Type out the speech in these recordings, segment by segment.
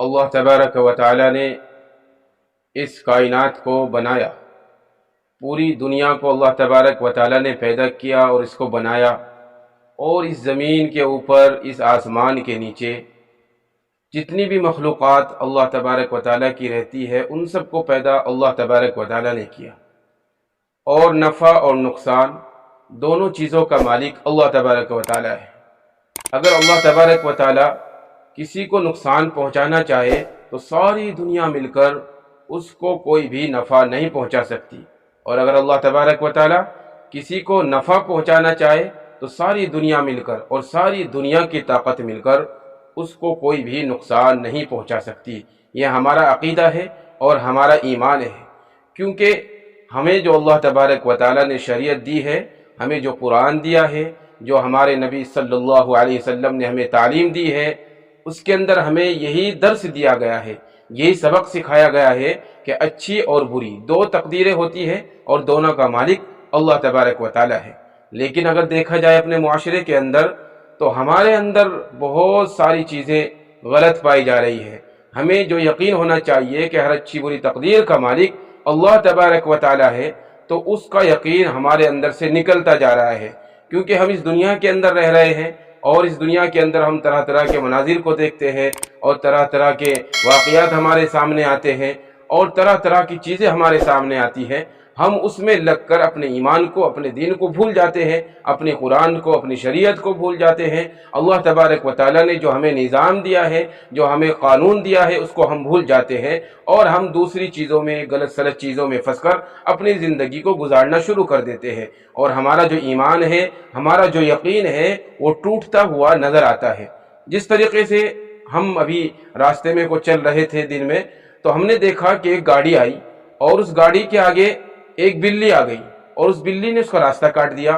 اللہ تبارک و تعالی نے اس کائنات کو بنایا، پوری دنیا کو اللہ تبارک و تعالی نے پیدا کیا اور اس کو بنایا، اور اس زمین کے اوپر، اس آسمان کے نیچے جتنی بھی مخلوقات اللہ تبارک و تعالی کی رہتی ہے، ان سب کو پیدا اللہ تبارک و تعالی نے کیا، اور نفع اور نقصان دونوں چیزوں کا مالک اللہ تبارک و تعالی ہے۔ اگر اللہ تبارک و تعالی کسی کو نقصان پہنچانا چاہے تو ساری دنیا مل کر اس کو کوئی بھی نفع نہیں پہنچا سکتی، اور اگر اللہ تبارک و تعالی کسی کو نفع پہنچانا چاہے تو ساری دنیا مل کر اور ساری دنیا کی طاقت مل کر اس کو کوئی بھی نقصان نہیں پہنچا سکتی۔ یہ ہمارا عقیدہ ہے اور ہمارا ایمان ہے، کیونکہ ہمیں جو اللہ تبارک و تعالی نے شریعت دی ہے، ہمیں جو قرآن دیا ہے، جو ہمارے نبی صلی اللہ علیہ وسلم نے ہمیں تعلیم دی ہے، اس کے اندر ہمیں یہی درس دیا گیا ہے، یہی سبق سکھایا گیا ہے کہ اچھی اور بری دو تقدیریں ہوتی ہیں اور دونوں کا مالک اللہ تبارک و تعالی ہے۔ لیکن اگر دیکھا جائے اپنے معاشرے کے اندر تو ہمارے اندر بہت ساری چیزیں غلط پائی جا رہی ہے۔ ہمیں جو یقین ہونا چاہیے کہ ہر اچھی بری تقدیر کا مالک اللہ تبارک و تعالی ہے، تو اس کا یقین ہمارے اندر سے نکلتا جا رہا ہے، کیونکہ ہم اس دنیا کے اندر رہ رہے ہیں، اور اس دنیا کے اندر ہم طرح طرح کے مناظر کو دیکھتے ہیں، اور طرح طرح کے واقعات ہمارے سامنے آتے ہیں، اور طرح طرح کی چیزیں ہمارے سامنے آتی ہیں۔ ہم اس میں لگ کر اپنے ایمان کو، اپنے دین کو بھول جاتے ہیں، اپنے قرآن کو، اپنی شریعت کو بھول جاتے ہیں۔ اللہ تبارک و تعالی نے جو ہمیں نظام دیا ہے، جو ہمیں قانون دیا ہے، اس کو ہم بھول جاتے ہیں، اور ہم دوسری چیزوں میں، غلط سلط چیزوں میں پھنس کر اپنی زندگی کو گزارنا شروع کر دیتے ہیں، اور ہمارا جو ایمان ہے، ہمارا جو یقین ہے، وہ ٹوٹتا ہوا نظر آتا ہے۔ جس طریقے سے ہم ابھی راستے میں کو چل رہے تھے دن میں، تو ہم نے دیکھا کہ ایک گاڑی آئی، اور اس گاڑی کے آگے ایک بلی آ گئی، اور اس بلی نے اس کا راستہ کاٹ دیا۔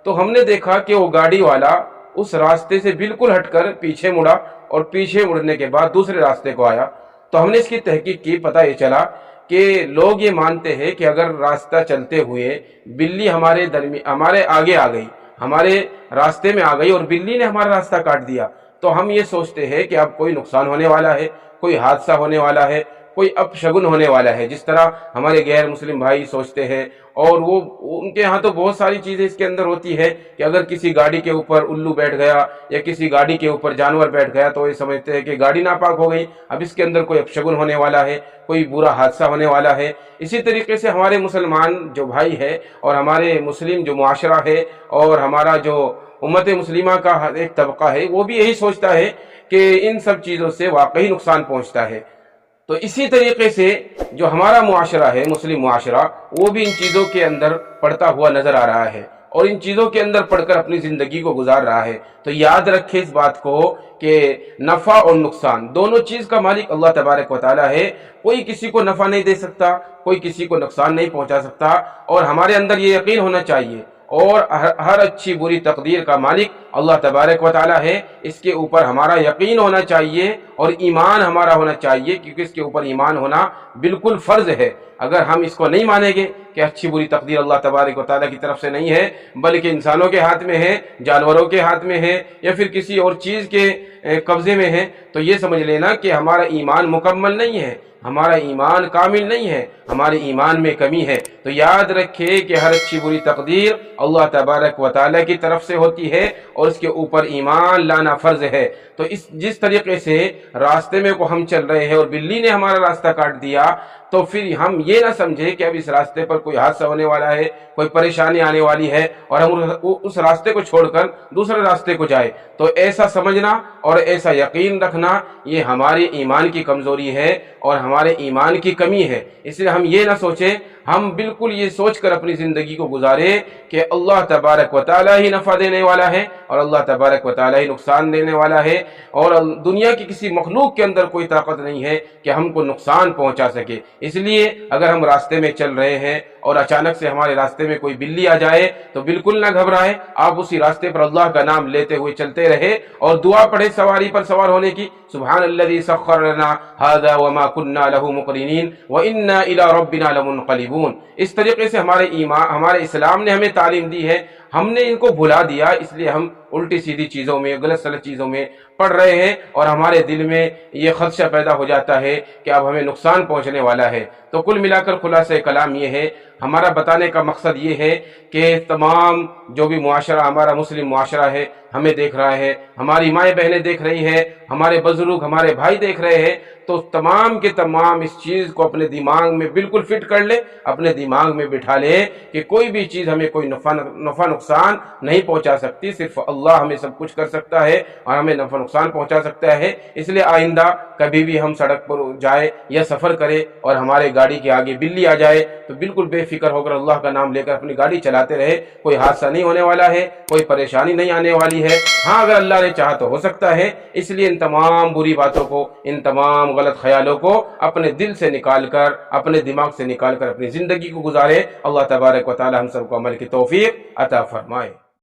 تو ہم نے دیکھا کہ وہ گاڑی والا اس راستے سے بالکل ہٹ کر پیچھے مڑا، اور پیچھے مڑنے کے بعد دوسرے راستے کو آیا۔ تو ہم نے اس کی تحقیق کی، پتہ یہ چلا کہ لوگ یہ مانتے ہیں کہ اگر راستہ چلتے ہوئے بلی ہمارے آگے آ گئی، ہمارے راستے میں آ گئی، اور بلی نے ہمارا راستہ کاٹ دیا، تو ہم یہ سوچتے ہیں کہ اب کوئی نقصان ہونے والا ہے، کوئی حادثہ ہونے والا ہے، کوئی اپشگن ہونے والا ہے، جس طرح ہمارے غیر مسلم بھائی سوچتے ہیں۔ اور وہ ان کے ہاں تو بہت ساری چیزیں اس کے اندر ہوتی ہے کہ اگر کسی گاڑی کے اوپر الو بیٹھ گیا یا کسی گاڑی کے اوپر جانور بیٹھ گیا تو یہ سمجھتے ہیں کہ گاڑی ناپاک ہو گئی، اب اس کے اندر کوئی اپشگن ہونے والا ہے، کوئی برا حادثہ ہونے والا ہے۔ اسی طریقے سے ہمارے مسلمان جو بھائی ہے، اور ہمارے مسلم جو معاشرہ ہے، اور ہمارا جو امت مسلمہ کا ایک طبقہ ہے، وہ بھی یہی سوچتا ہے کہ ان سب چیزوں سے واقعی نقصان پہنچتا ہے۔ تو اسی طریقے سے جو ہمارا معاشرہ ہے، مسلم معاشرہ، وہ بھی ان چیزوں کے اندر پڑتا ہوا نظر آ رہا ہے، اور ان چیزوں کے اندر پڑھ کر اپنی زندگی کو گزار رہا ہے۔ تو یاد رکھے اس بات کو کہ نفع اور نقصان دونوں چیز کا مالک اللہ تبارک و تعالی ہے۔ کوئی کسی کو نفع نہیں دے سکتا، کوئی کسی کو نقصان نہیں پہنچا سکتا، اور ہمارے اندر یہ یقین ہونا چاہیے، اور ہر اچھی بری تقدیر کا مالک اللہ تبارک و تعالی ہے، اس کے اوپر ہمارا یقین ہونا چاہیے اور ایمان ہمارا ہونا چاہیے، کیونکہ اس کے اوپر ایمان ہونا بالکل فرض ہے۔ اگر ہم اس کو نہیں مانیں گے کہ اچھی بری تقدیر اللہ تبارک و تعالی کی طرف سے نہیں ہے، بلکہ انسانوں کے ہاتھ میں ہے، جانوروں کے ہاتھ میں ہے، یا پھر کسی اور چیز کے قبضے میں ہے، تو یہ سمجھ لینا کہ ہمارا ایمان مکمل نہیں ہے، ہمارا ایمان کامل نہیں ہے، ہمارے ایمان میں کمی ہے۔ تو یاد رکھے کہ ہر اچھی بری تقدیر اللہ تبارک و تعالی کی طرف سے ہوتی ہے، اور اس کے اوپر ایمان لانا فرض ہے۔ تو جس طریقے سے راستے میں کو ہم چل رہے ہیں اور بلی نے ہمارا راستہ کاٹ دیا، تو پھر ہم یہ نہ سمجھے کہ اب اس راستے پر کوئی حادثہ ہونے والا ہے، کوئی پریشانی آنے والی ہے، اور ہم اس راستے کو چھوڑ کر دوسرے راستے کو جائے۔ تو ایسا سمجھنا اور ایسا یقین رکھنا یہ ہمارے ایمان کی کمزوری ہے اور ہمارے ایمان کی کمی ہے۔ اس لیے ہم یہ نہ سوچیں، ہم بالکل یہ سوچ کر اپنی زندگی کو گزارے کہ اللہ تبارک و تعالی ہی نفع دینے والا ہے، اور اللہ تبارک و تعالی ہی نقصان دینے والا ہے، اور دنیا کی کسی مخلوق کے اندر کوئی طاقت نہیں ہے کہ ہم کو نقصان پہنچا سکے۔ اس لیے اگر ہم راستے میں چل رہے ہیں اور اچانک سے ہمارے راستے میں کوئی بلی آ جائے تو بالکل نہ گھبرائیں، آپ اسی راستے پر اللہ کا نام لیتے ہوئے چلتے رہے اور دعا پڑھے سواری پر سوار ہونے کی، سبحان الذی سخر لنا ھذا وما كنا له مقرنین وانا الى ربنا لمنقلبون۔ اس طریقے سے ہمارے اسلام نے ہمیں تعلیم دی ہے، ہم نے ان کو بھلا دیا، اس لیے ہم الٹی سیدھی چیزوں میں، غلط سلط چیزوں میں پڑ رہے ہیں اور ہمارے دل میں یہ خدشہ پیدا ہو جاتا ہے کہ اب ہمیں نقصان پہنچنے والا ہے۔ تو کل ملا کر خلاصہ کلام یہ ہے، ہمارا بتانے کا مقصد یہ ہے کہ تمام جو بھی معاشرہ ہمارا مسلم معاشرہ ہے ہمیں دیکھ رہا ہے، ہماری مائیں بہنیں دیکھ رہی ہیں، ہمارے بزرگ ہمارے بھائی دیکھ رہے ہیں، تو تمام کے تمام اس چیز کو اپنے دماغ میں بالکل فٹ کر لے، اپنے دماغ میں بٹھا لے کہ کوئی بھی چیز ہمیں کوئی نفع نقصان نہیں پہنچا سکتی، صرف اللہ ہمیں سب کچھ کر سکتا ہے اور ہمیں نفع نقصان پہنچا سکتا ہے۔ اس لیے آئندہ کبھی بھی ہم سڑک پر جائے یا سفر کرے اور ہمارے گاڑی کے آگے بلی آ جائے تو بالکل بے فکر ہو کر اللہ کا نام لے کر اپنی گاڑی چلاتے رہے، کوئی حادثہ نہیں ہونے والا ہے، کوئی پریشانی نہیں آنے والی ہے۔ ہاں اگر اللہ نے چاہا تو ہو سکتا ہے، اس لیے ان تمام بری باتوں کو، ان تمام غلط خیالوں کو اپنے دل سے نکال کر، اپنے دماغ سے نکال کر اپنی زندگی کو گزارے۔ اللہ تبارک و تعالی ہم سب کو عمل کی توفیق عطا فرمائے۔